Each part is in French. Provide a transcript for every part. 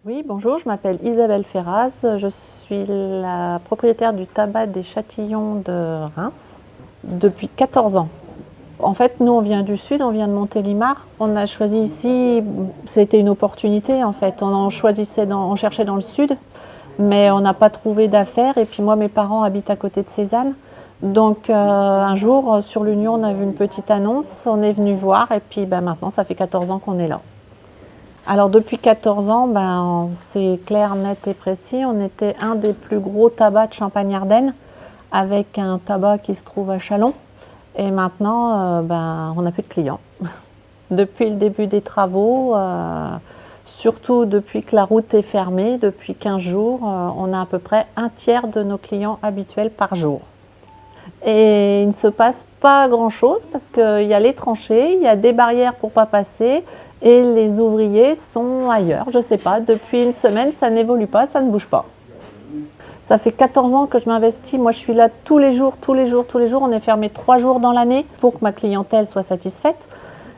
Oui, bonjour, je m'appelle Isabelle Ferraz, je suis la propriétaire du tabac des Châtillons de Reims depuis 14 ans. En fait, nous, on vient du sud, on vient de Montélimar. On a choisi ici, c'était une opportunité en fait. On cherchait dans le sud, mais on n'a pas trouvé d'affaires. Et puis moi, mes parents habitent à côté de Cézanne. Donc un jour, sur l'Union, on a vu une petite annonce, on est venu voir et puis maintenant, ça fait 14 ans qu'on est là. Alors depuis 14 ans, c'est clair, net et précis. On était un des plus gros tabacs de Champagne-Ardenne avec un tabac qui se trouve à Châlons. Et maintenant, on n'a plus de clients. Depuis le début des travaux, surtout depuis que la route est fermée, depuis 15 jours, on a à peu près un tiers de nos clients habituels par jour. Et il ne se passe pas grand-chose parce qu'il y a les tranchées, il y a des barrières pour ne pas passer et les ouvriers sont ailleurs. Je ne sais pas, depuis une semaine, ça n'évolue pas, ça ne bouge pas. Ça fait 14 ans que je m'investis. Moi, je suis là tous les jours, tous les jours, tous les jours. On est fermé 3 jours dans l'année pour que ma clientèle soit satisfaite.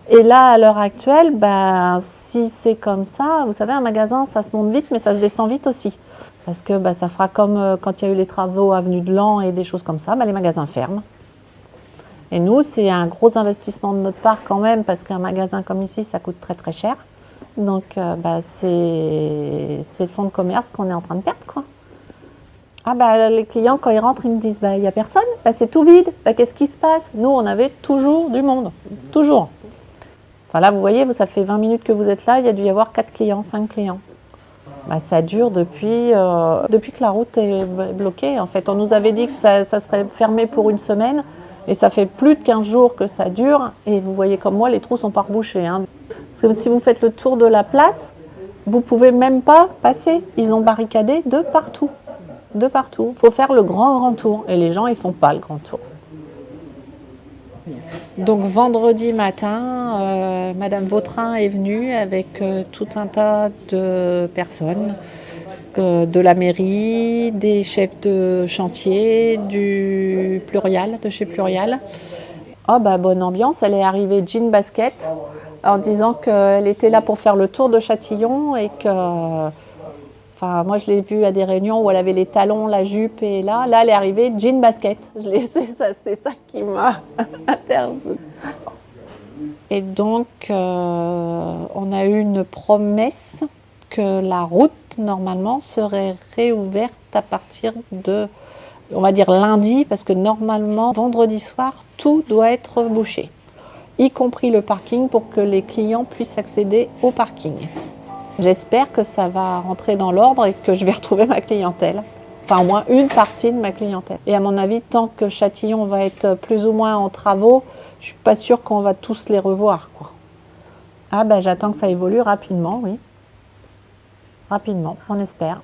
Et là, à l'heure actuelle, si c'est comme ça, vous savez, un magasin, ça se monte vite, mais ça se descend vite aussi. Parce que ça fera comme quand il y a eu les travaux avenue de Laon et des choses comme ça, les magasins ferment. Et nous, c'est un gros investissement de notre part quand même, parce qu'un magasin comme ici, ça coûte très très cher. Donc, c'est le fonds de commerce qu'on est en train de perdre, quoi. Les clients, quand ils rentrent, ils me disent, il n'y a personne, c'est tout vide, qu'est-ce qui se passe? Nous, on avait toujours du monde, toujours. Enfin là, vous voyez, ça fait 20 minutes que vous êtes là, il y a dû y avoir 4 clients, 5 clients. Ça dure depuis que la route est bloquée. En fait, on nous avait dit que ça serait fermé pour une semaine, et ça fait plus de 15 jours que ça dure. Et vous voyez comme moi, les trous sont pas rebouchés. Parce que si vous faites le tour de la place, vous pouvez même pas passer. Ils ont barricadé de partout. De partout. Il faut faire le grand tour. Et les gens, ils font pas le grand tour. Donc vendredi matin, Madame Vautrin est venue avec tout un tas de personnes, de la mairie, des chefs de chantier, du Plurial, de chez Plurial. Bonne ambiance, elle est arrivée jean basket en disant qu'elle était là pour faire le tour de Châtillon et que... moi, je l'ai vue à des réunions où elle avait les talons, la jupe et là, elle est arrivée jean basket. C'est ça qui m'a interpellée. Et donc, on a eu une promesse que la route, normalement, serait réouverte à partir de, on va dire lundi, parce que normalement, vendredi soir, tout doit être bouché, y compris le parking pour que les clients puissent accéder au parking. J'espère que ça va rentrer dans l'ordre et que je vais retrouver ma clientèle. Enfin, au moins une partie de ma clientèle. Et à mon avis, tant que Châtillon va être plus ou moins en travaux, je ne suis pas sûre qu'on va tous les revoir, quoi. J'attends que ça évolue rapidement, oui. Rapidement, on espère.